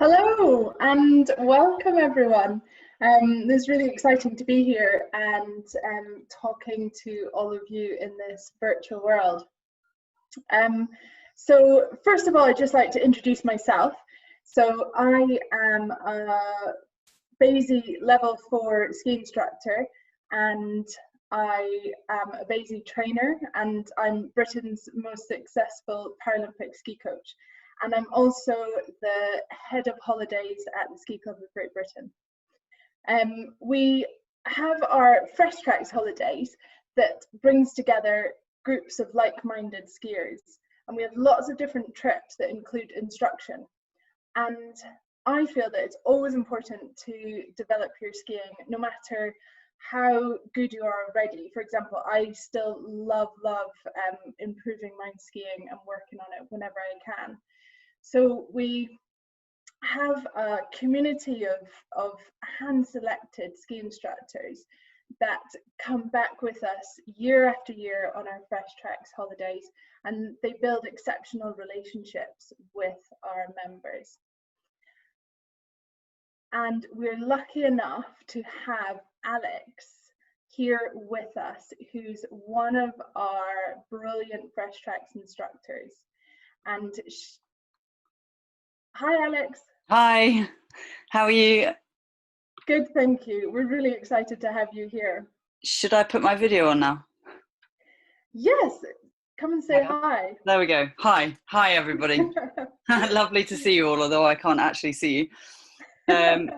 Hello and welcome everyone. It's really exciting to be here and talking to all of you in this virtual world. So first of all, I'd just like to introduce myself. So I am a BASI Level 4 ski instructor, and I am a BASI trainer, and I'm Britain's most successful Paralympic ski coach. And I'm also the head of holidays at the Ski Club of Great Britain. We have our Freshtracks holidays that brings together groups of like-minded skiers, and we have lots of different trips that include instruction. And I feel that it's always important to develop your skiing, no matter how good you are already. For example, I still love improving my skiing and working on it whenever I can. So we have a community of hand-selected ski instructors that come back with us year after year on our Freshtracks holidays, and they build exceptional relationships with our members. And we're lucky enough to have Alex here with us, who's one of our brilliant Freshtracks instructors. And hi, Alex. Hi, how are you? Good, thank you. We're really excited to have you here. Should I put my video on now? Yes, come and say hi. There we go. Hi everybody. Lovely to see you all, although I can't actually see you. Go on.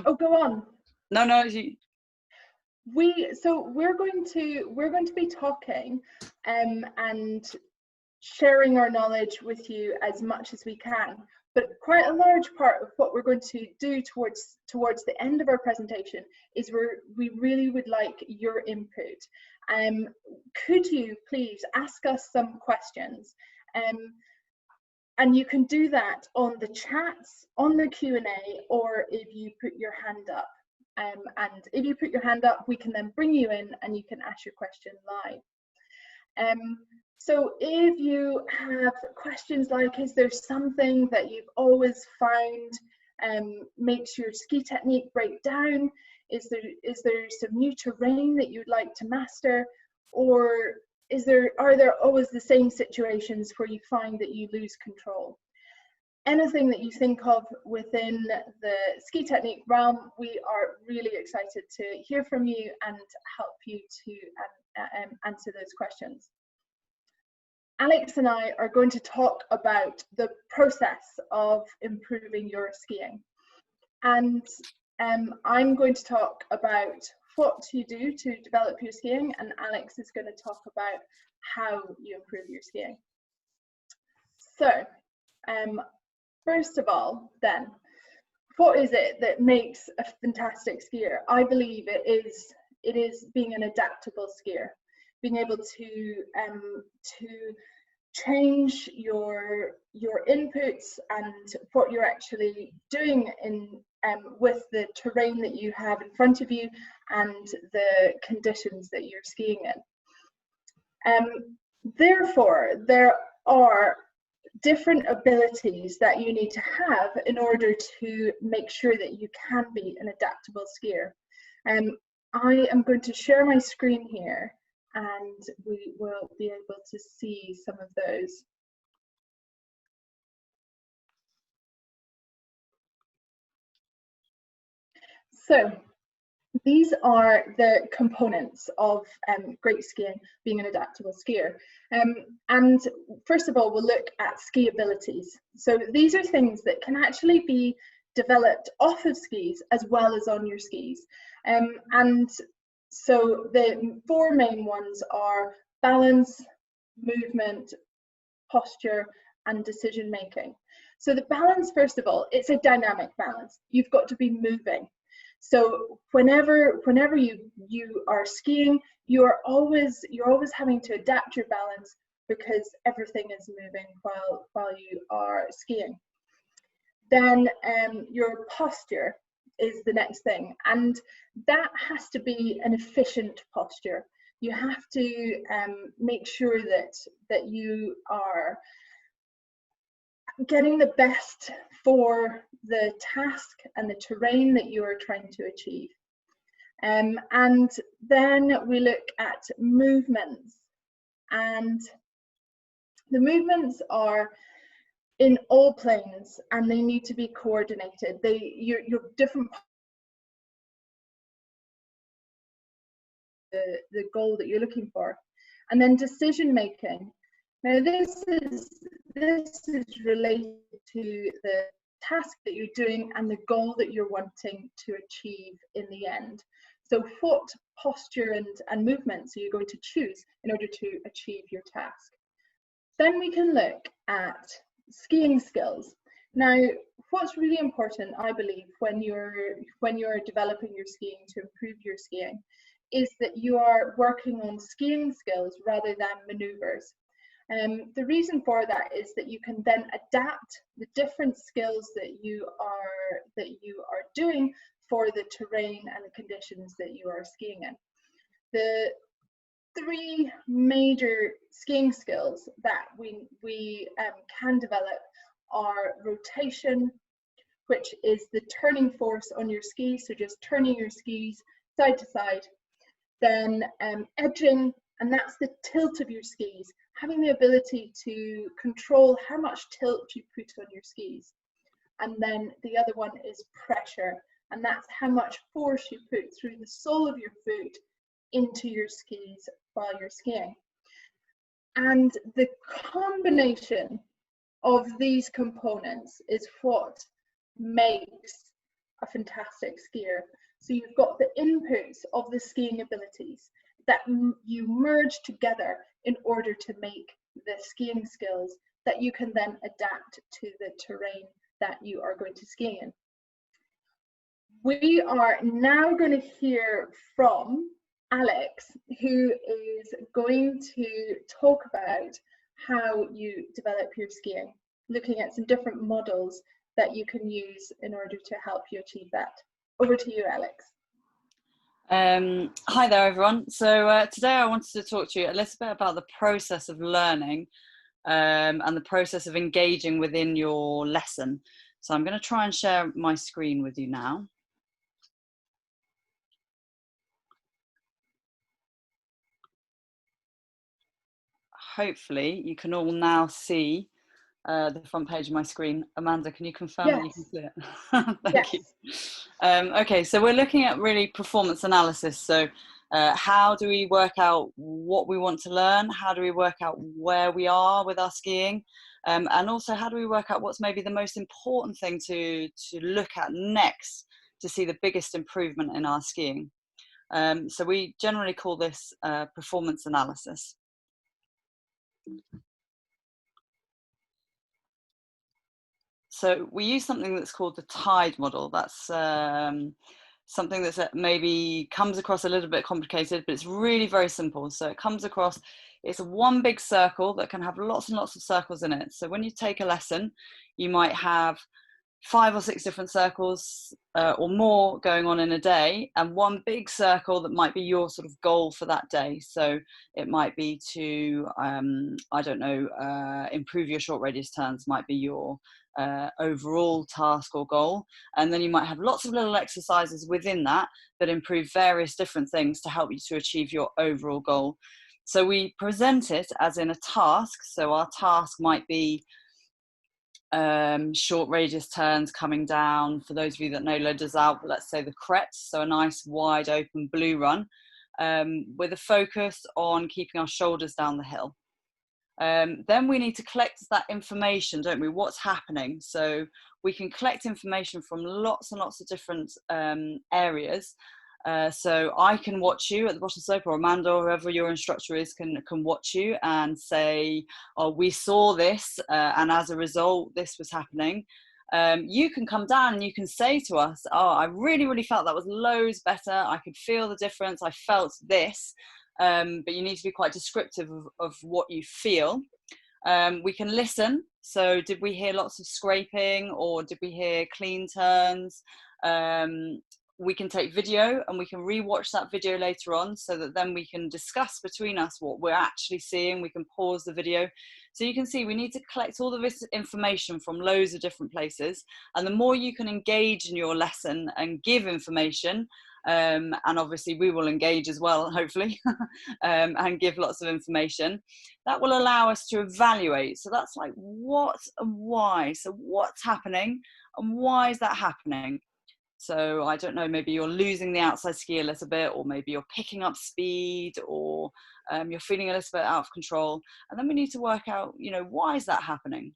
Oh, go on. No. We're going to be talking and sharing our knowledge with you as much as we can. But quite a large part of what we're going to do towards the end of our presentation is we really would like your input. Could you please ask us some questions? And you can do that on the chats, on the Q&A, or if you put your hand up. And if you put your hand up, we can then bring you in and you can ask your question live. So if you have questions like, is there something that you've always found makes your ski technique break down? Is there some new terrain that you'd like to master? Or are there always the same situations where you find that you lose control? Anything that you think of within the ski technique realm, we are really excited to hear from you and help you to answer those questions. Alex and I are going to talk about the process of improving your skiing. And I'm going to talk about what you do to develop your skiing, and Alex is going to talk about how you improve your skiing. So, first of all, then, what is it that makes a fantastic skier? I believe it is being an adaptable skier, being able to change your inputs and what you're actually doing with the terrain that you have in front of you and the conditions that you're skiing in. Therefore, there are different abilities that you need to have in order to make sure that you can be an adaptable skier. I am going to share my screen here, and we will be able to see some of those. So these are the components of great skiing, being an adaptable skier. And first of all, we'll look at ski abilities. So these are things that can actually be developed off of skis as well as on your skis. And so the four main ones are balance, movement, posture, and decision making. So the balance, first of all, it's a dynamic balance. You've got to be moving. So whenever you are skiing, you're always having to adapt your balance because everything is moving while you are skiing. Then your posture is the next thing, and that has to be an efficient posture, You have to make sure that you are getting the best for the task and the terrain that you are trying to achieve. And then we look at movements, and the movements are in all planes and they need to be coordinated. Your different the goal that you're looking for. And then decision making. Now this is related to the task that you're doing and the goal that you're wanting to achieve in the end. So what posture and movements are you going to choose in order to achieve your task? Then we can look at skiing skills. Now, what's really important, I believe, when you're developing your skiing to improve your skiing, is that you are working on skiing skills rather than maneuvers. The reason for that is that you can then adapt the different skills that you are doing for the terrain and the conditions that you are skiing in. The three major skiing skills that we can develop are rotation, which is the turning force on your skis, so just turning your skis side to side. Then edging, and that's the tilt of your skis, having the ability to control how much tilt you put on your skis. And then the other one is pressure, and that's how much force you put through the sole of your foot into your skis while you're skiing. And the combination of these components is what makes a fantastic skier. So you've got the inputs of the skiing abilities that you merge together in order to make the skiing skills that you can then adapt to the terrain that you are going to ski in. We are now going to hear from Alex, who is going to talk about how you develop your skiing, looking at some different models that you can use in order to help you achieve that. Over to you, Alex. Hi there, everyone. So today I wanted to talk to you a little bit about the process of learning and the process of engaging within your lesson. So I'm going to try and share my screen with you now. Hopefully you can all now see the front page of my screen. Amanda, can you confirm that you can see it? Thank you. Okay, so we're looking at really performance analysis. So how do we work out what we want to learn? How do we work out where we are with our skiing? And also, how do we work out what's maybe the most important thing to look at next to see the biggest improvement in our skiing? So we generally call this performance analysis. So we use something that's called the TIDE model. That's something that's maybe comes across a little bit complicated, but it's really very simple. So it comes across, it's one big circle that can have lots and lots of circles in it. So when you take a lesson, you might have 5 or 6 different circles or more going on in a day, and one big circle that might be your sort of goal for that day. So it might be to, I don't know, improve your short radius turns might be your overall task or goal. And then you might have lots of little exercises within that that improve various different things to help you to achieve your overall goal. So we present it as in a task. So our task might be short radius turns coming down. For those of you that know leaders out, let's say the crets, so a nice wide open blue run with a focus on keeping our shoulders down the hill. Then we need to collect that information, don't we? What's happening? So we can collect information from lots and lots of different areas. So I can watch you at the bottom slope, or Amanda, or whoever your instructor is, can watch you and say, oh, we saw this, and as a result, this was happening. You can come down and you can say to us, oh, I really, really felt that was loads better. I could feel the difference. I felt this. But you need to be quite descriptive of what you feel. We can listen. So did we hear lots of scraping, or did we hear clean turns? we can take video and we can re-watch that video later on, so that then we can discuss between us what we're actually seeing. We can pause the video. So you can see we need to collect all of this information from loads of different places. And the more you can engage in your lesson and give information, and obviously we will engage as well, hopefully, and give lots of information, that will allow us to evaluate. So that's like what and why. So what's happening and why is that happening? So I don't know, maybe you're losing the outside ski a little bit, or maybe you're picking up speed, or you're feeling a little bit out of control. And then we need to work out, you know, why is that happening?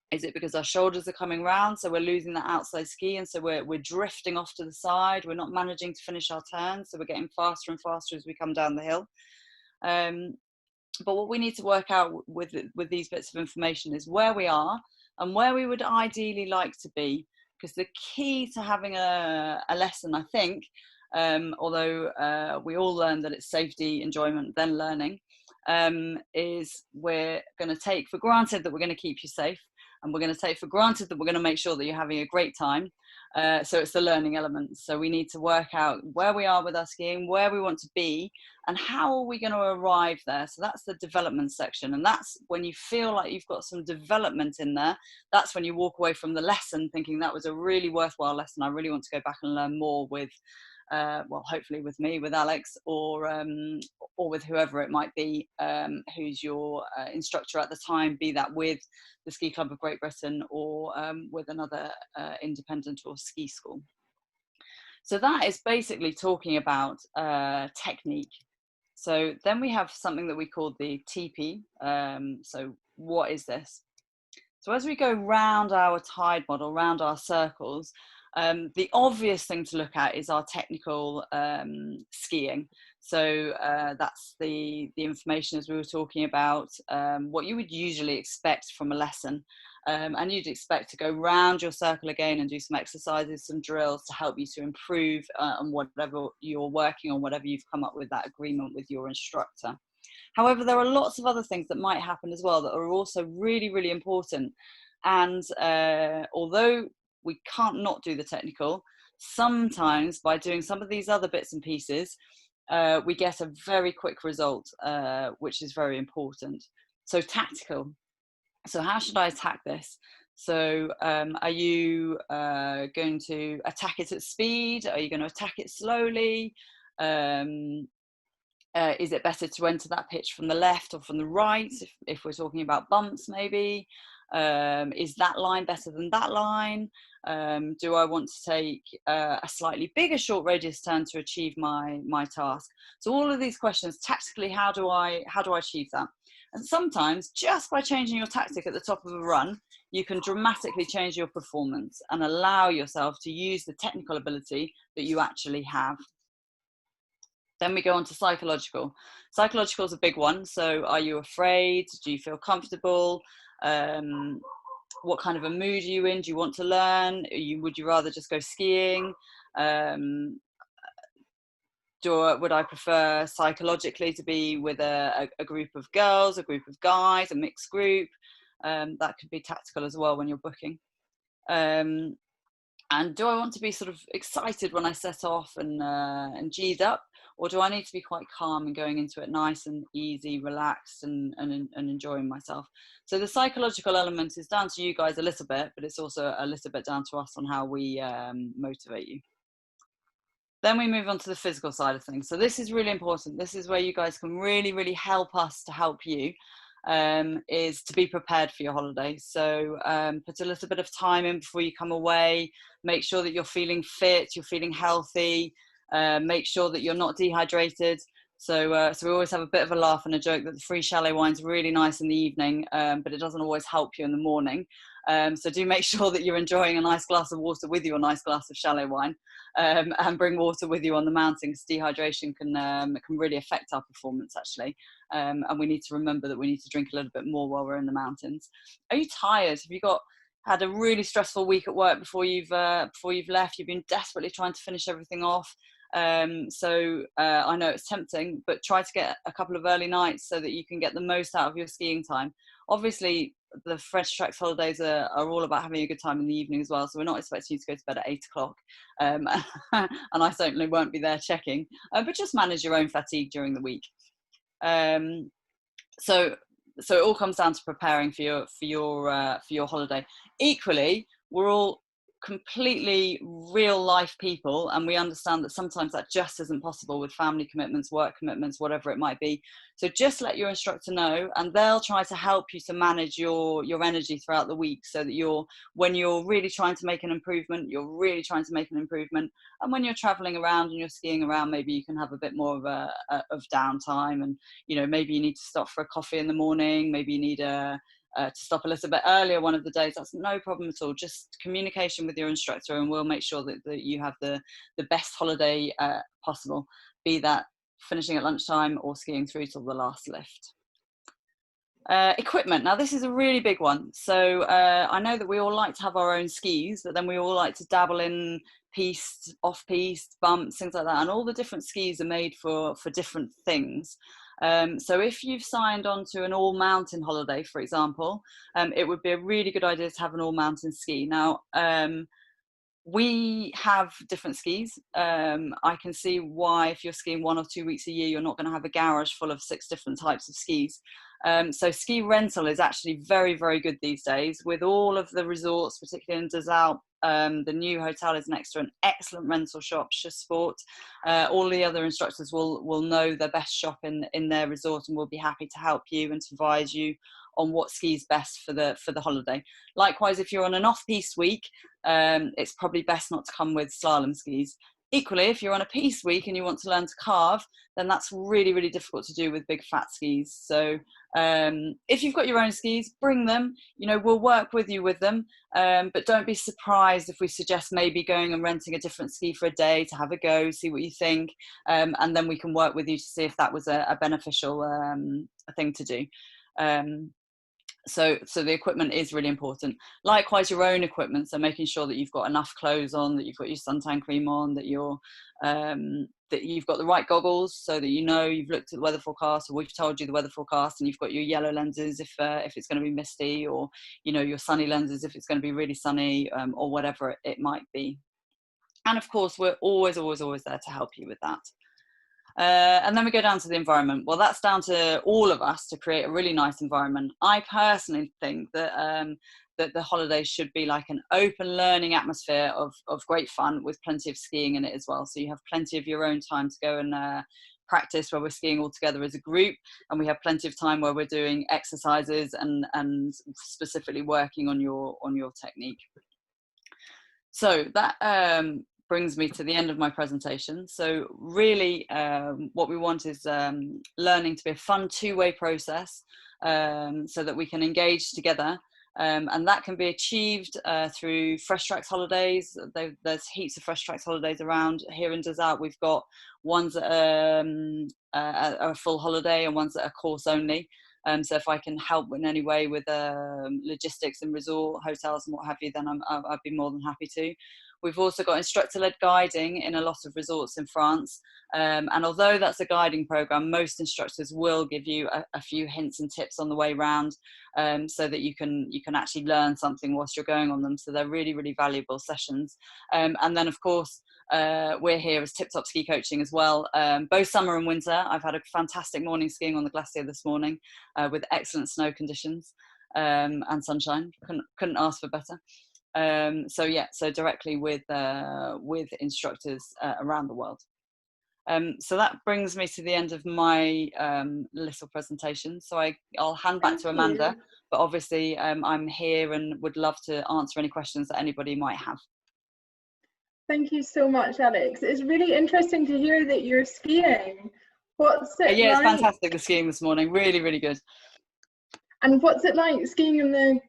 Is it because our shoulders are coming round, so we're losing that outside ski, and so we're drifting off to the side, we're not managing to finish our turn, so we're getting faster and faster as we come down the hill. But what we need to work out with these bits of information is where we are and where we would ideally like to be. Because the key to having a lesson, I think, although we all learn that it's safety, enjoyment, then learning, is we're going to take for granted that we're going to keep you safe, and we're going to take for granted that we're going to make sure that you're having a great time. So it's the learning element. So we need to work out where we are with our skiing, where we want to be, and how are we going to arrive there. So that's the development section. And that's when you feel like you've got some development in there. That's when you walk away from the lesson thinking that was a really worthwhile lesson. I really want to go back and learn more with, well, hopefully with me, with Alex, or with whoever it might be, who's your instructor at the time, be that with the Ski Club of Great Britain or with another independent or ski school. So that is basically talking about technique. So then we have something that we call the TP. So what is this? So as we go round our tide model, round our circles, the obvious thing to look at is our technical skiing. So that's the information, as we were talking about, what you would usually expect from a lesson. And you'd expect to go round your circle again and do some exercises, some drills to help you to improve on whatever you're working on, whatever you've come up with that agreement with your instructor. However, there are lots of other things that might happen as well that are also really, really important. And although we can't not do the technical, sometimes by doing some of these other bits and pieces, we get a very quick result, which is very important. So tactical. So how should I attack this? So are you going to attack it at speed? Are you going to attack it slowly? Is it better to enter that pitch from the left or from the right, if we're talking about bumps maybe? Is that line better than that line? Do I want to take a slightly bigger short radius turn to achieve my task? So all of these questions, tactically, how do I achieve that? And sometimes just by changing your tactic at the top of a run, you can dramatically change your performance and allow yourself to use the technical ability that you actually have. Then we go on to psychological. Psychological is a big one. So are you afraid? Do you feel comfortable? What kind of a mood are you in? Do you want to learn? Would you rather just go skiing? Would I prefer psychologically to be with a group of girls, a group of guys, a mixed group? That could be tactical as well when you're booking. And do I want to be sort of excited when I set off and G'd up? Or do I need to be quite calm and going into it nice and easy, relaxed and enjoying myself? So the psychological element is down to you guys a little bit, but it's also a little bit down to us on how we motivate you. Then we move on to the physical side of things. So this is really important. This is where you guys can really, really help us to help you, is to be prepared for your holiday. So put a little bit of time in before you come away. Make sure that you're feeling fit, you're feeling healthy. Make sure that you're not dehydrated. So we always have a bit of a laugh and a joke that the free chalet wine's really nice in the evening, but it doesn't always help you in the morning. So do make sure that you're enjoying a nice glass of water with your nice glass of chalet wine, and bring water with you on the mountain, because dehydration can really affect our performance actually. And we need to remember that we need to drink a little bit more while we're in the mountains. Are you tired? Have you had a really stressful week at work before you've left? You've been desperately trying to finish everything off. I know it's tempting, but try to get a couple of early nights so that you can get the most out of your skiing time. Obviously, the Freshtracks holidays are all about having a good time in the evening as well, so we're not expecting you to go to bed at 8 o'clock, and I certainly won't be there checking, but just manage your own fatigue during the week. So it all comes down to preparing for your holiday. Equally, we're all completely real life people, and we understand that sometimes that just isn't possible with family commitments, work commitments, whatever it might be. So just let your instructor know, and they'll try to help you to manage your energy throughout the week, so that when you're really trying to make an improvement, you're really trying to make an improvement, and when you're traveling around and you're skiing around, maybe you can have a bit more of downtime, and maybe you need to stop for a coffee in the morning, maybe you need to stop a little bit earlier one of the days. That's no problem at all. Just communication with your instructor, and we'll make sure that you have the best holiday possible, be that finishing at lunchtime or skiing through till the last lift. Equipment. Now, this is a really big one. So I know that we all like to have our own skis, but then we all like to dabble in piste, off-piste, bumps, things like that. And all the different skis are made for different things. So if you've signed on to an all-mountain holiday, for example, it would be a really good idea to have an all-mountain ski. Now, we have different skis. I can see why, if you're skiing 1 or 2 weeks a year, you're not going to have a garage full of 6 different types of skis. So ski rental is actually very, very good these days, with all of the resorts, particularly in Dessau. The new hotel is next to an excellent rental shop, Snowsport. All the other instructors will know the best shop in their resort, and will be happy to help you and to advise you on what ski's best for the holiday. Likewise, if you're on an off-piste week, it's probably best not to come with slalom skis. Equally, if you're on a piste week and you want to learn to carve, then that's really, really difficult to do with big fat skis. So if you've got your own skis, bring them. We'll work with you with them, but don't be surprised if we suggest maybe going and renting a different ski for a day to have a go, see what you think, and then we can work with you to see if that was a beneficial thing to do. So the equipment is really important. Likewise, your own equipment, so making sure that you've got enough clothes on, that you've got your suntan cream on, that you've got the right goggles, so that you've looked at the weather forecast, or we've told you the weather forecast, and you've got your yellow lenses if it's going to be misty, or your sunny lenses if it's going to be really sunny, or whatever it might be. And of course, we're always there to help you with that. And then we go down to the environment. Well, that's down to all of us to create a really nice environment. I personally think that that the holidays should be like an open learning atmosphere of great fun, with plenty of skiing in it as well. So you have plenty of your own time to go and practice, where we're skiing all together as a group, and we have plenty of time where we're doing exercises and specifically working on your technique. So that brings me to the end of my presentation. So really what we want is learning to be a fun two-way process, so that we can engage together, and that can be achieved through Freshtracks holidays. There's heaps of Freshtracks holidays around. Here in Dessau, we've got ones that are a full holiday and ones that are course only. So if I can help in any way with logistics and resort hotels and what have you, then I'd be more than happy to. We've also got Instructor-Led guiding in a lot of resorts in France. And although that's a guiding program, most instructors will give you a few hints and tips on the way round, so that you can actually learn something whilst you're going on them. So they're really, really valuable sessions. And then, of course, we're here as Tip Top Ski Coaching as well, both summer and winter. I've had a fantastic morning skiing on the glacier this morning, with excellent snow conditions and sunshine. Couldn't ask for better. So directly with instructors around the world. So that brings me to the end of my little presentation. So I'll hand back to Amanda, but obviously I'm here and would love to answer any questions that anybody might have. Thank you so much, Alex. It's really interesting to hear that you're skiing. What's it like? Yeah, it's fantastic, the skiing this morning. Really, really good. And what's it like skiing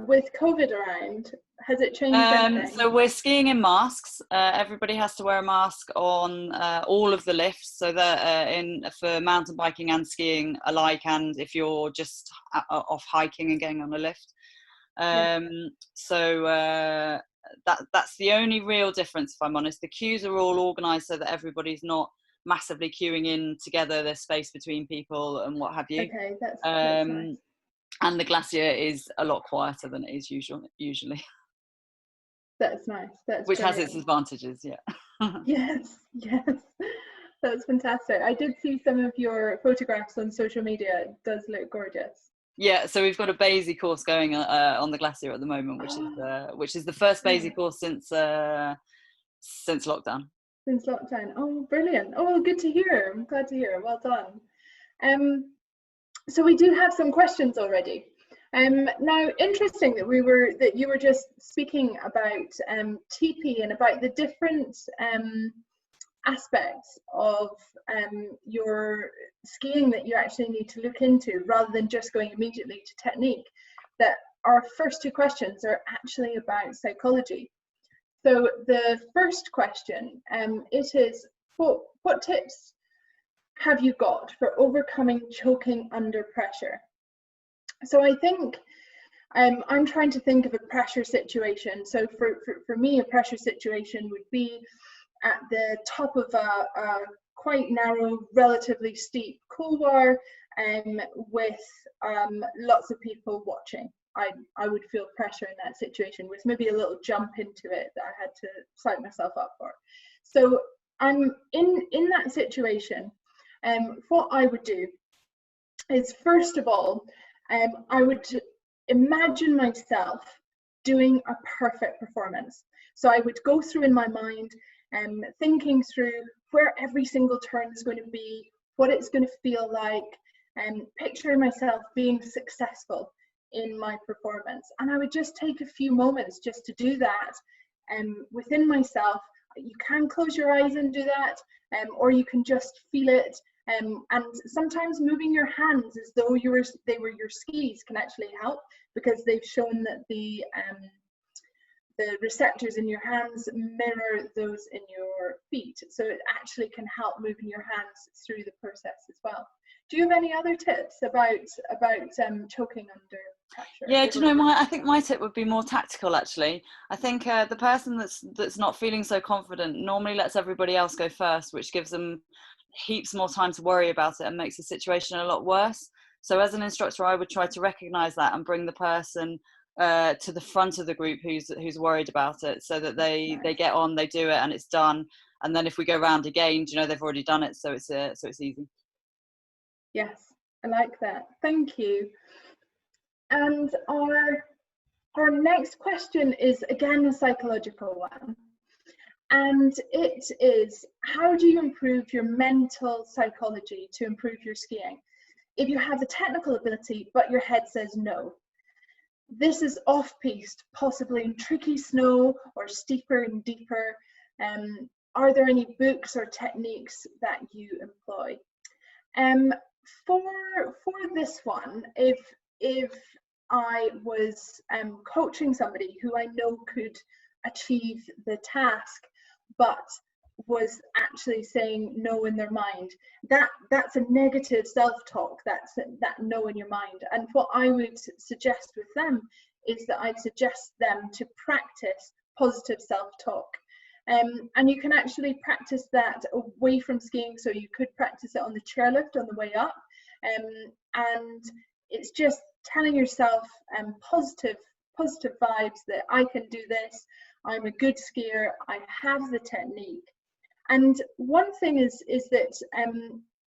with COVID around? Has it changed anything? So we're skiing in masks. Everybody has to wear a mask on all of the lifts, so that for mountain biking and skiing alike, and if you're just off hiking and getting on a lift. that's the only real difference, if I'm honest. The queues are all organised so that everybody's not massively queuing in together. There's space between people and what have you. Okay, that's nice. And the glacier is a lot quieter than it is usually. That's nice. That's which brilliant. has its advantages, yeah. Yes, that's fantastic. I did see some of your photographs on social media. It does look gorgeous. Yeah, so we've got a Basie course going on the glacier at the moment, which is the first Basie course since lockdown. Since lockdown. Oh, brilliant. Oh, well, good to hear. I'm glad to hear. Well done. So we do have some questions already. Now, interesting that you were just speaking about TP and about the different aspects of your skiing that you actually need to look into, rather than just going immediately to technique. That our first two questions are actually about psychology. So the first question, it is, what tips have you got for overcoming choking under pressure? So I think I'm trying to think of a pressure situation. So for me, a pressure situation would be at the top of a quite narrow, relatively steep couloir, with lots of people watching. I would feel pressure in that situation, with maybe a little jump into it that I had to psych myself up for. So I'm in that situation. What I would do is, first of all, I would imagine myself doing a perfect performance. So I would go through in my mind, thinking through where every single turn is going to be, what it's going to feel like, and picture myself being successful in my performance. And I would just take a few moments just to do that within myself. You can close your eyes and do that, or you can just feel it. And sometimes moving your hands as though they were your skis can actually help, because they've shown that the receptors in your hands mirror those in your feet. So it actually can help moving your hands through the process as well. Do you have any other tips about choking under pressure? Yeah, do you know, I think my tip would be more tactical, actually. I think the person that's not feeling so confident normally lets everybody else go first, which gives them heaps more time to worry about it and makes the situation a lot worse. So as an instructor, I would try to recognize that and bring the person to the front of the group who's worried about it, so that they get on, they do it, and it's done. And then if we go round again, you know, they've already done it, so it's easy. Yes, I like that. Thank you. And our next question is again a psychological one. And it is, how do you improve your mental psychology to improve your skiing? If you have the technical ability, but your head says no. This is off-piste, possibly in tricky snow or steeper and deeper. Are there any books or techniques that you employ? For this one, if I was coaching somebody who I know could achieve the task, but was actually saying no in their mind, that's a negative self-talk. That's that no in your mind. And what I would suggest with them is that I'd suggest them to practice positive self-talk. And you can actually practice that away from skiing. So you could practice it on the chairlift on the way up, and it's just telling yourself positive vibes that I can do this, I'm a good skier, I have the technique. And one thing is that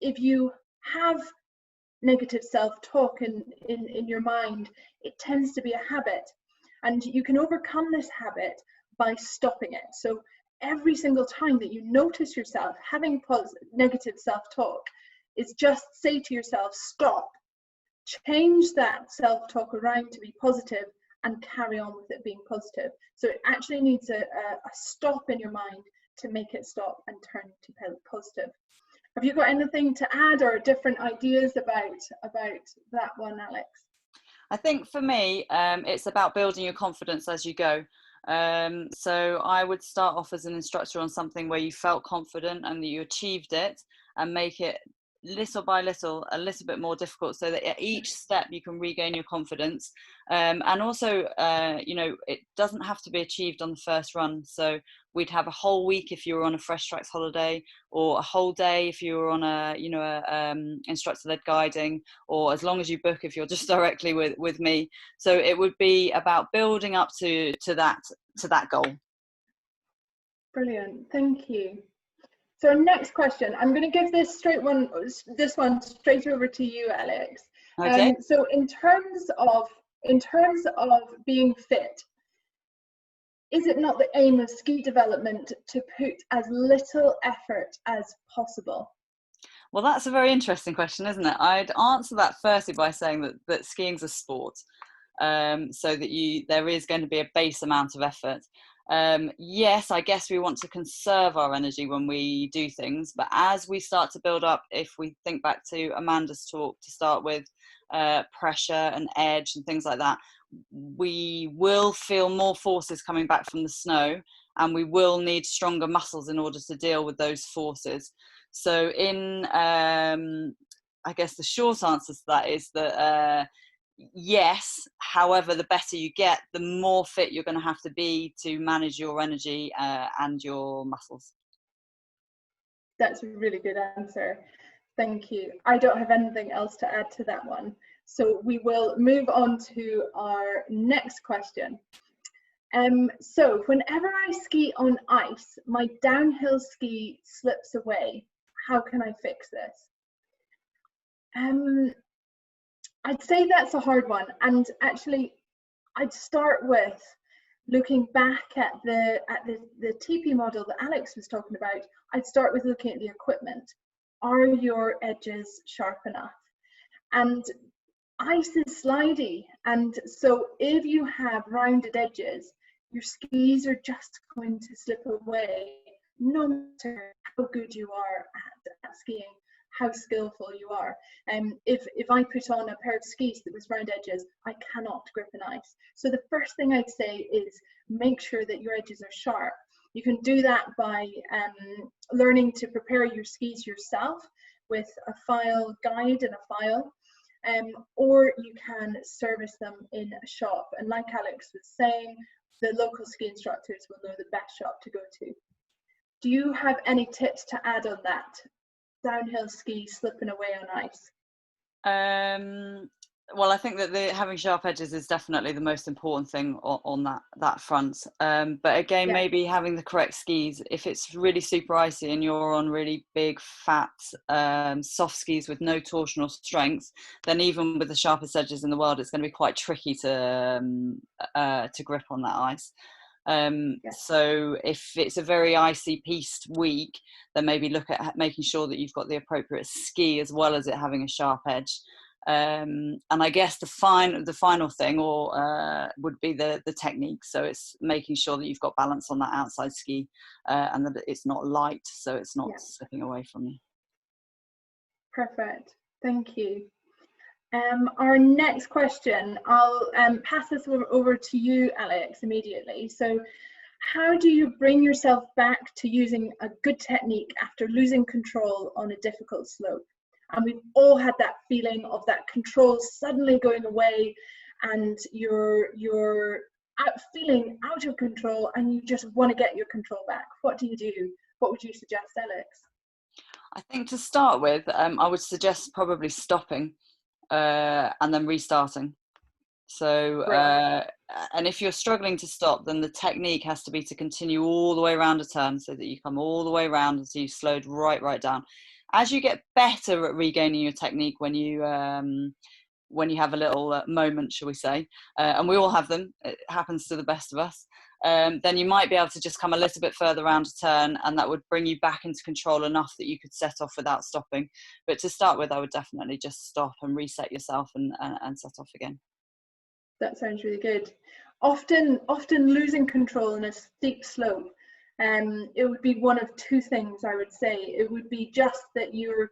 if you have negative self-talk in your mind, it tends to be a habit, and you can overcome this habit by stopping it. So every single time that you notice yourself having negative self-talk, is just say to yourself, stop, change that self-talk around to be positive, and carry on with it being positive. So it actually needs a stop in your mind to make it stop and turn to positive. Have you got anything to add or different ideas about that one, Alex? I think for me, it's about building your confidence as you go. So I would start off as an instructor on something where you felt confident and that you achieved it, and make it little by little, a little bit more difficult, so that at each step you can regain your confidence. And also, you know, it doesn't have to be achieved on the first run. So we'd have a whole week if you were on a Freshtracks holiday, or a whole day if you were on a, you know, instructor-led guiding, or as long as you book if you're just directly with me. So it would be about building up to that goal. Brilliant, thank you. So next question, I'm going to give this one straight over to you, Alex. Okay. So in terms of being fit, is it not the aim of ski development to put as little effort as possible? Well, that's a very interesting question, isn't it? I'd answer that firstly by saying that skiing's a sport, so that there is going to be a base amount of effort. Yes, I guess we want to conserve our energy when we do things, but as we start to build up, if we think back to Amanda's talk to start with, pressure and edge and things like that, we will feel more forces coming back from the snow, and we will need stronger muscles in order to deal with those forces. So I guess the short answer to that is that yes, however, the better you get, the more fit you're going to have to be to manage your energy and your muscles. That's a really good answer. Thank you. I don't have anything else to add to that one. So we will move on to our next question. So whenever I ski on ice, my downhill ski slips away. How can I fix this? I'd say that's a hard one, and actually I'd start with looking back at the TP model that Alex was talking about. I'd start with looking at the equipment. Are your edges sharp enough? And ice is slidey, and so if you have rounded edges, your skis are just going to slip away, no matter how good you are at skiing, how skillful you are. If I put on a pair of skis that was round edges, I cannot grip an ice. So the first thing I'd say is make sure that your edges are sharp. You can do that by learning to prepare your skis yourself with a file guide and a file, or you can service them in a shop. And like Alex was saying, the local ski instructors will know the best shop to go to. Do you have any tips to add on that? Downhill ski slipping away on ice? Well, I think that having sharp edges is definitely the most important thing on that front. But again, maybe having the correct skis. If it's really super icy and you're on really big, fat, soft skis with no torsional strength, then even with the sharpest edges in the world, it's going to be quite tricky to grip on that ice. So if it's a very icy piste week, then maybe look at making sure that you've got the appropriate ski as well as it having a sharp edge. And I guess the final thing would be the technique. So it's making sure that you've got balance on that outside ski, and that it's not light, so it's not slipping away from you. Perfect, thank you. Our next question, I'll pass this over to you, Alex, immediately. So how do you bring yourself back to using a good technique after losing control on a difficult slope? And we've all had that feeling of that control suddenly going away, and you're feeling out of control, and you just want to get your control back. What do you do? What would you suggest, Alex? I think to start with, I would suggest probably stopping and then restarting. So and if you're struggling to stop, then the technique has to be to continue all the way around a turn, so that you come all the way around until you've slowed right down. As you get better at regaining your technique, when you have a little moment, shall we say, and we all have them, it happens to the best of us, then you might be able to just come a little bit further around a turn, and that would bring you back into control enough that you could set off without stopping. But to start with, I would definitely just stop and reset yourself and set off again. That sounds really good. Often losing control in a steep slope, it would be one of two things, I would say. It would be just that your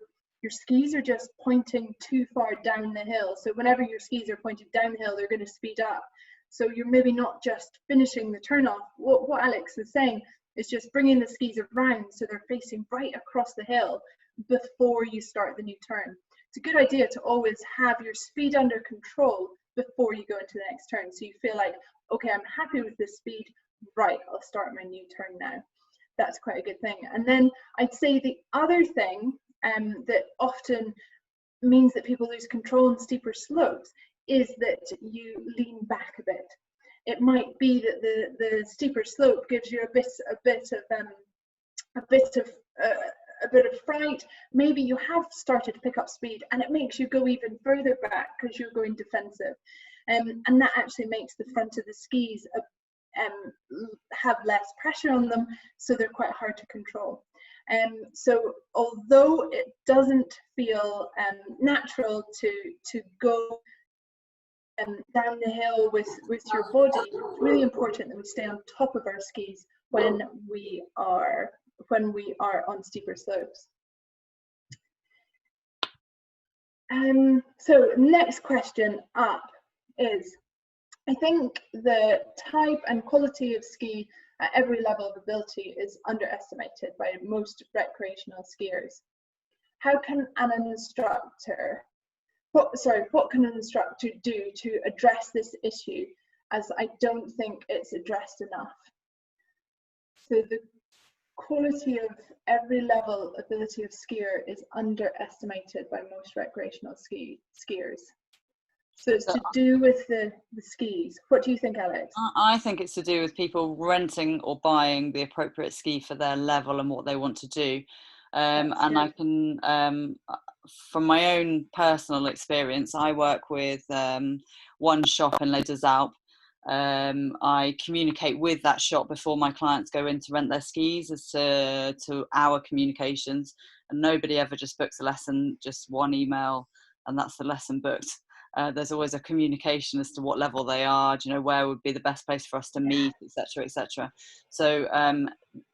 skis are just pointing too far down the hill. So whenever your skis are pointed downhill, they're going to speed up. So you're maybe not just finishing the turn off. What Alex was saying is just bringing the skis around so they're facing right across the hill, before you start the new turn. It's a good idea to always have your speed under control before you go into the next turn, so you feel like, okay, I'm happy with this speed, right, I'll start my new turn now. That's quite a good thing. And then I'd say the other thing that often means that people lose control on steeper slopes is that you lean back a bit. It might be that the steeper slope gives you a bit of fright. Maybe you have started to pick up speed and it makes you go even further back because you're going defensive, and that actually makes the front of the skis have less pressure on them, so they're quite hard to control. So although it doesn't feel natural to go down the hill with your body, it's really important that we stay on top of our skis when we are on steeper slopes. So next question up is, I think the type and quality of ski at every level of ability is underestimated by most recreational skiers. How can what can an instructor do to address this issue, as I don't think it's addressed enough? So the quality of every level ability of skier is underestimated by most recreational skiers. So it's to do with the skis. What do you think, Alex? I think it's to do with people renting or buying the appropriate ski for their level and what they want to do. And I can, from my own personal experience, I work with one shop in Les Deux Alpes. I communicate with that shop before my clients go in to rent their skis as to our communications, and nobody ever just books a lesson, just one email and that's the lesson booked. There's always a communication as to what level they are, do you know, where would be the best place for us to meet, etc., etc. So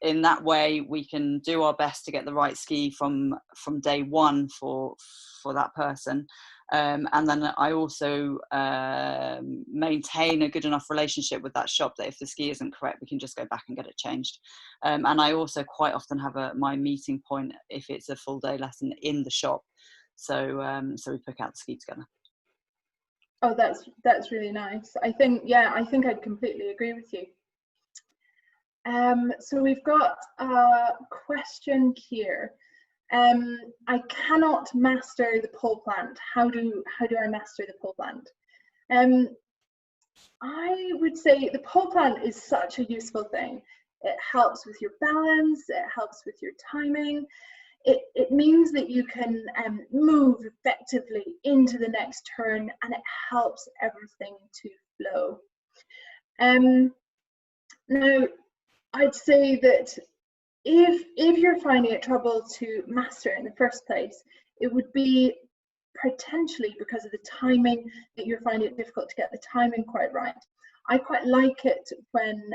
in that way we can do our best to get the right ski from day one for that person. And then I also maintain a good enough relationship with that shop that if the ski isn't correct, we can just go back and get it changed. And I also quite often have my meeting point if it's a full day lesson in the shop. So so we pick out the ski together. Oh, that's really nice. I think I'd completely agree with you. So we've got a question here. I cannot master the pole plant. How do I master the pole plant? I would say the pole plant is such a useful thing. It helps with your balance, it helps with your timing. It means that you can move effectively into the next turn, and it helps everything to flow. Now, I'd say that if you're finding it trouble to master it in the first place, it would be potentially because of the timing that you're finding it difficult to get the timing quite right. I quite like it when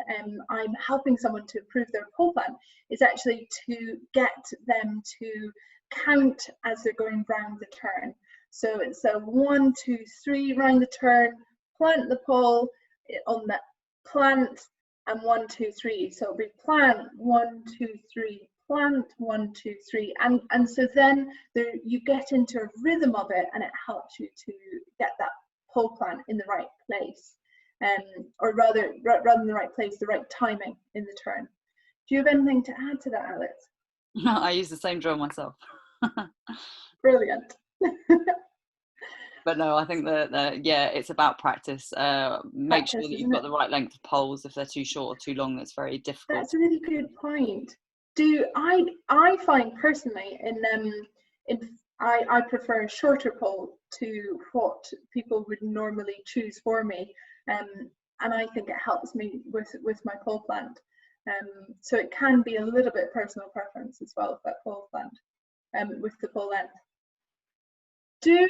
I'm helping someone to improve their pole plant, is actually to get them to count as they're going round the turn. So it's a 1, 2, 3 round the turn, plant the pole on that plant, and 1, 2, 3. So it'll be plant, 1, 2, 3, plant, 1, 2, 3, and so then you get into a rhythm of it, and it helps you to get that pole plant in the right place. Or rather than the right place, the right timing in the turn. Do you have anything to add to that, Alex? I use the same drill myself. Brilliant. But no, I think that it's about practice. Make sure that you've got the right length of poles. If they're too short or too long, that's very difficult. That's a really good point. I find personally I prefer a shorter pole to what people would normally choose for me. And I think it helps me with my pole plant. So it can be a little bit personal preference as well, that pole plant with the pole length. Do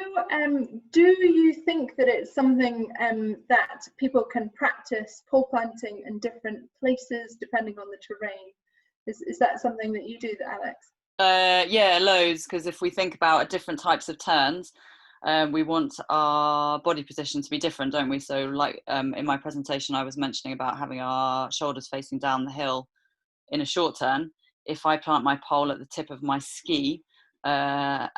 you think that it's something that people can practice pole planting in different places depending on the terrain? Is that something that you do, Alex? Yeah, loads, because if we think about different types of turns, we want our body position to be different, don't we? So like in my presentation, I was mentioning about having our shoulders facing down the hill in a short turn. If I plant my pole at the tip of my ski, and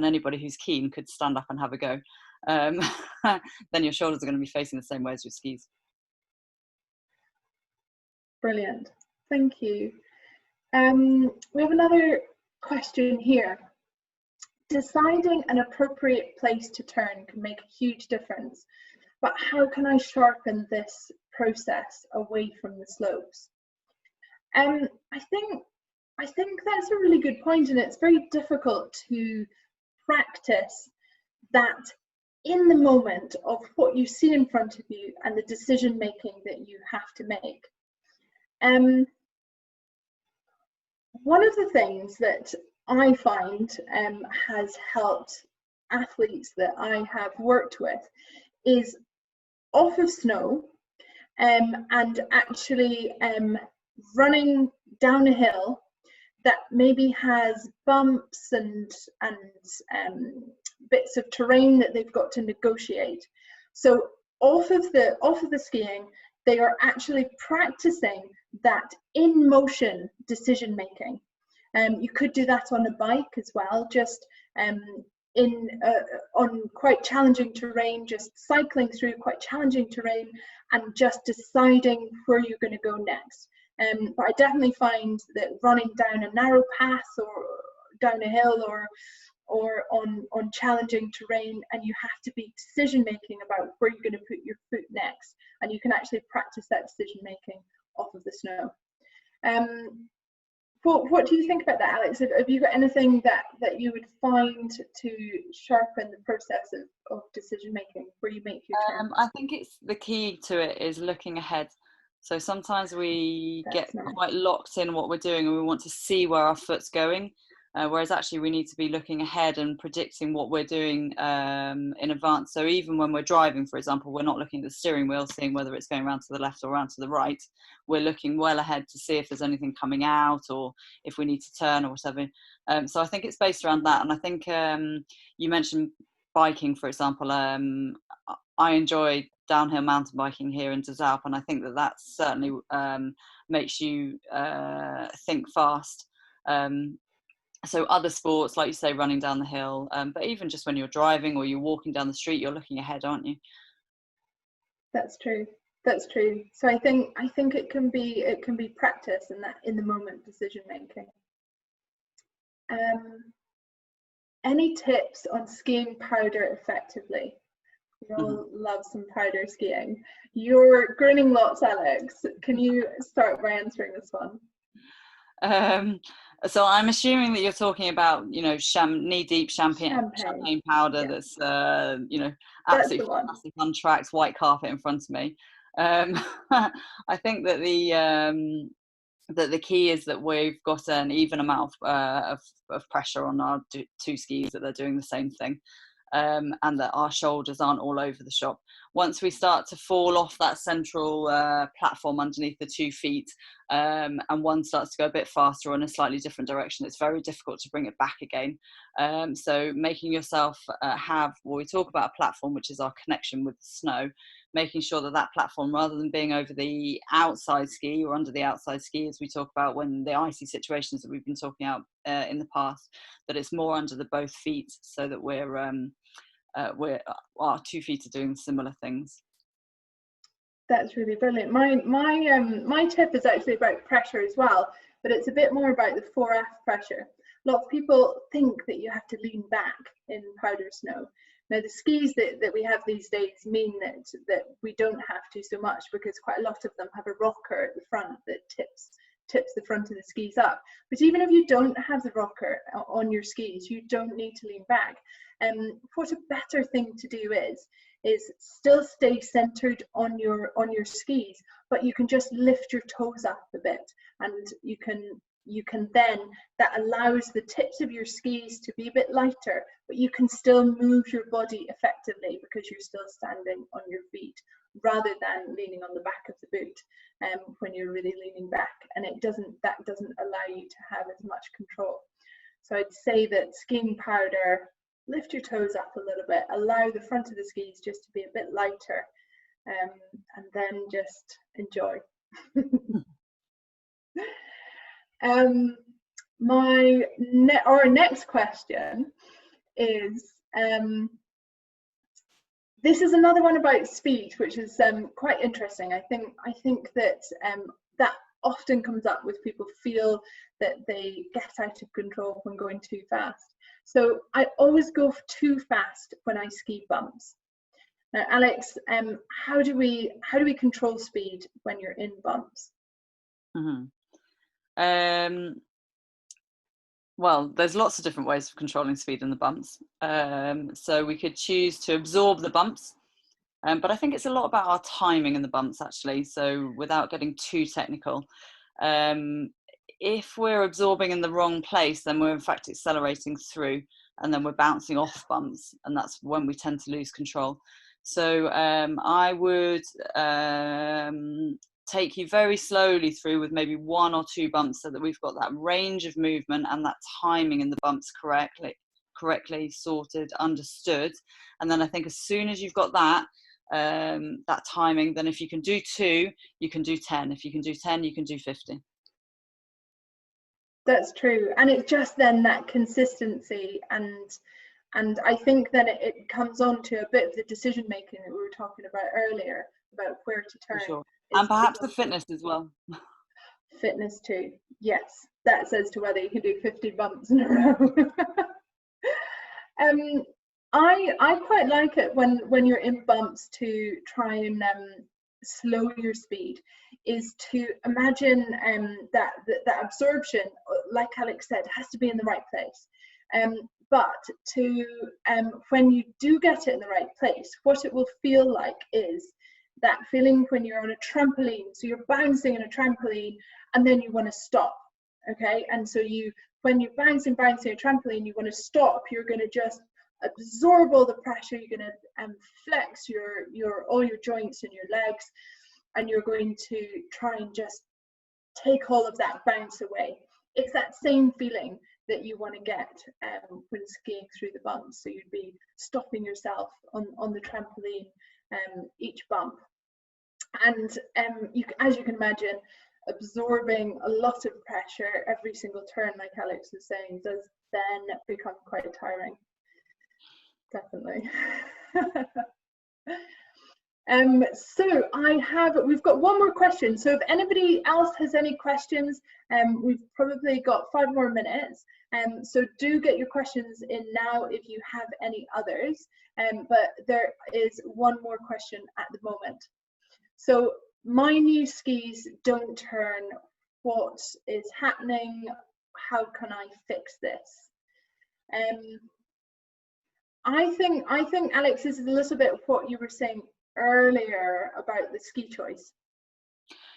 anybody who's keen could stand up and have a go, then your shoulders are going to be facing the same way as your skis. Brilliant, thank you. We have another question here. Deciding an appropriate place to turn can make a huge difference, but how can I sharpen this process away from the slopes? I think that's a really good point, and it's very difficult to practice that in the moment of what you see in front of you and the decision making that you have to make. One of the things that I find has helped athletes that I have worked with is off of snow and actually running down a hill that maybe has bumps and bits of terrain that they've got to negotiate. So off of the skiing, they are actually practicing that in motion decision making. You could do that on a bike as well, just on quite challenging terrain, just cycling through quite challenging terrain and just deciding where you're going to go next. But I definitely find that running down a narrow path or down a hill or on challenging terrain, and you have to be decision making about where you're going to put your foot next, and you can actually practice that decision making off of the snow. What do you think about that, Alex? Have you got anything that you would find to sharpen the process of decision making where you make your turn? I think it's the key to it is looking ahead. So sometimes we get quite locked in what we're doing and we want to see where our foot's going, whereas actually we need to be looking ahead and predicting what we're doing in advance. So even when we're driving, for example, we're not looking at the steering wheel, seeing whether it's going around to the left or around to the right. We're looking well ahead to see if there's anything coming out or if we need to turn or whatever. So I think it's based around that. And I think you mentioned biking, for example. I enjoy downhill mountain biking here in Des Alpes, and I think that certainly makes you think fast. So other sports, like you say, running down the hill, but even just when you're driving or you're walking down the street, you're looking ahead, aren't you? That's true. That's true. So I think it can be practice and that in the moment decision making. Any tips on skiing powder effectively? We all love some powder skiing. You're grinning lots, Alex. Can you start by answering this one? So I'm assuming that you're talking about, knee-deep champagne powder. Yeah. That's, absolutely fantastic, untracked white carpet in front of me. I think that the key is that we've got an even amount of pressure on our two skis, that they're doing the same thing. And that our shoulders aren't all over the shop. Once we start to fall off that central platform underneath the 2 feet, and one starts to go a bit faster or in a slightly different direction, it's very difficult to bring it back again. So making yourself have, well, we talk about a platform, which is our connection with the snow, making sure that platform, rather than being over the outside ski or under the outside ski, as we talk about when the icy situations that we've been talking about in the past, that it's more under the both feet, so that our 2 feet are doing similar things. That's really brilliant. My tip is actually about pressure as well, but it's a bit more about the 4F pressure. A lot of people think that you have to lean back in powder snow. Now, the skis that we have these days mean that we don't have to so much, because quite a lot of them have a rocker at the front that tips the front of the skis up. But even if you don't have the rocker on your skis, you don't need to lean back. What a better thing to do is still stay centered on your skis, but you can just lift your toes up a bit, and you can then, that allows the tips of your skis to be a bit lighter, but you can still move your body effectively because you're still standing on your feet rather than leaning on the back of the boot when you're really leaning back, and that doesn't allow you to have as much control. So I'd say that skiing powder, lift your toes up a little bit, allow the front of the skis just to be a bit lighter, and then just enjoy. Our next question is, this is another one about speed, which is quite interesting. I think that that often comes up with people feel that they get out of control when going too fast. So I always go too fast when I ski bumps. Now, Alex, how do we control speed when you're in bumps? Well, there's lots of different ways of controlling speed in the bumps. So we could choose to absorb the bumps, but I think it's a lot about our timing in the bumps, actually. So without getting too technical, if we're absorbing in the wrong place, then we're in fact accelerating through, and then we're bouncing off bumps, and that's when we tend to lose control. So I would take you very slowly through with maybe 1 or 2 bumps, so that we've got that range of movement and that timing in the bumps correctly sorted, understood. And then I think as soon as you've got that that timing, then if you can do 2, you can do 10. If you can do 10, you can do 50. That's true, and it's just then that consistency, and I think then it comes on to a bit of the decision making that we were talking about earlier, about where to turn. For sure. And perhaps the fitness as well. Fitness too, yes. That says to whether you can do 50 bumps in a row. I quite like it when you're in bumps to try and slow your speed, is to imagine that absorption, like Alex said, has to be in the right place. But to when you do get it in the right place, what it will feel like is that feeling when you're on a trampoline. So you're bouncing on a trampoline and then you want to stop, okay? And so when you're bouncing a trampoline, you want to stop. You're going to just absorb all the pressure. You're going to flex all your joints and your legs, and you're going to try and just take all of that bounce away. It's that same feeling that you want to get when skiing through the bumps. So you'd be stopping yourself on the trampoline each bump, and as you can imagine, absorbing a lot of pressure every single turn, like Alex was saying, does then become quite tiring. Definitely. So we've got one more question. So if anybody else has any questions, we've probably got 5 more minutes. So do get your questions in now if you have any others. But there is one more question at the moment. So my new skis don't turn. What is happening? How can I fix this? I think Alex, this is a little bit of what you were saying earlier about the ski choice.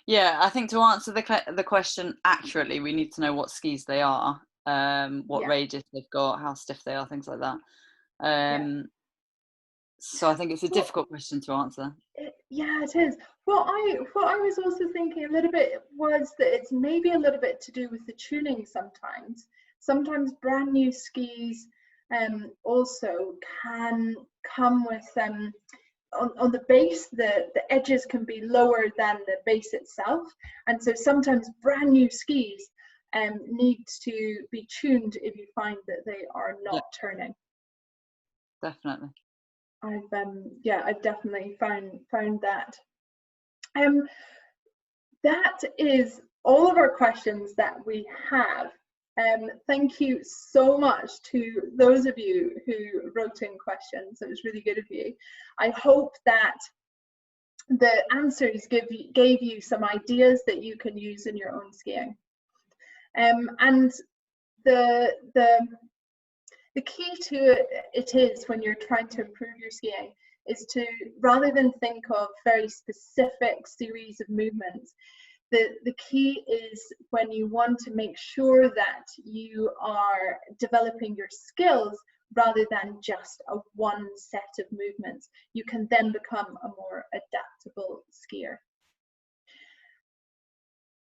Yeah, I think to answer the question accurately, we need to know what skis they are, what radius they've got, how stiff they are, things like that. So I think it's a difficult question to answer. Yeah, it is. What I was also thinking a little bit was that it's maybe a little bit to do with the tuning sometimes. Sometimes brand new skis also can come with on the base, the edges can be lower than the base itself, and so sometimes brand new skis need to be tuned if you find that they are not turning. Definitely. I've definitely found that. That is all of our questions that we have. Thank you so much to those of you who wrote in questions. It was really good of you. I hope that the answers gave you some ideas that you can use in your own skiing. And the key to it is, when you're trying to improve your skiing, is to, rather than think of very specific series of movements, the key is, when you want to make sure that you are developing your skills rather than just a one set of movements, you can then become a more adaptable skier.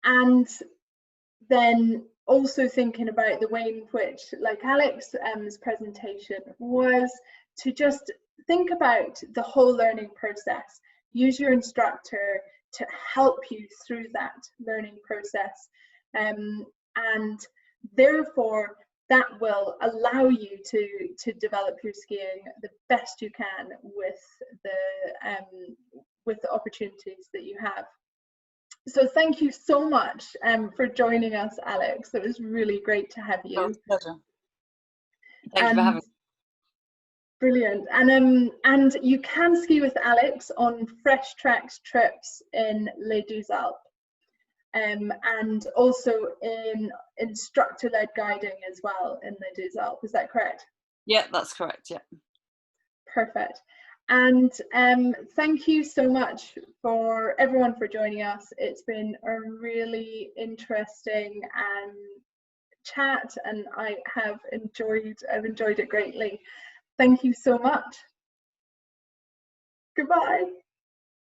And then also thinking about the way in which, like Alex's presentation, was to just think about the whole learning process. Use your instructor to help you through that learning process, and therefore that will allow you to develop your skiing the best you can with the opportunities that you have. So thank you so much for joining us, Alex. It was really great to have you. Oh, it's a pleasure. Thank you for having me. Brilliant. And you can ski with Alex on Freshtracks trips in Les Deux Alpes, and also in instructor-led guiding as well in Les Deux Alpes. Is that correct? Yeah, that's correct. Yeah. Perfect. And thank you so much for everyone for joining us. It's been a really interesting chat, and I've enjoyed it greatly. Thank you so much. Goodbye.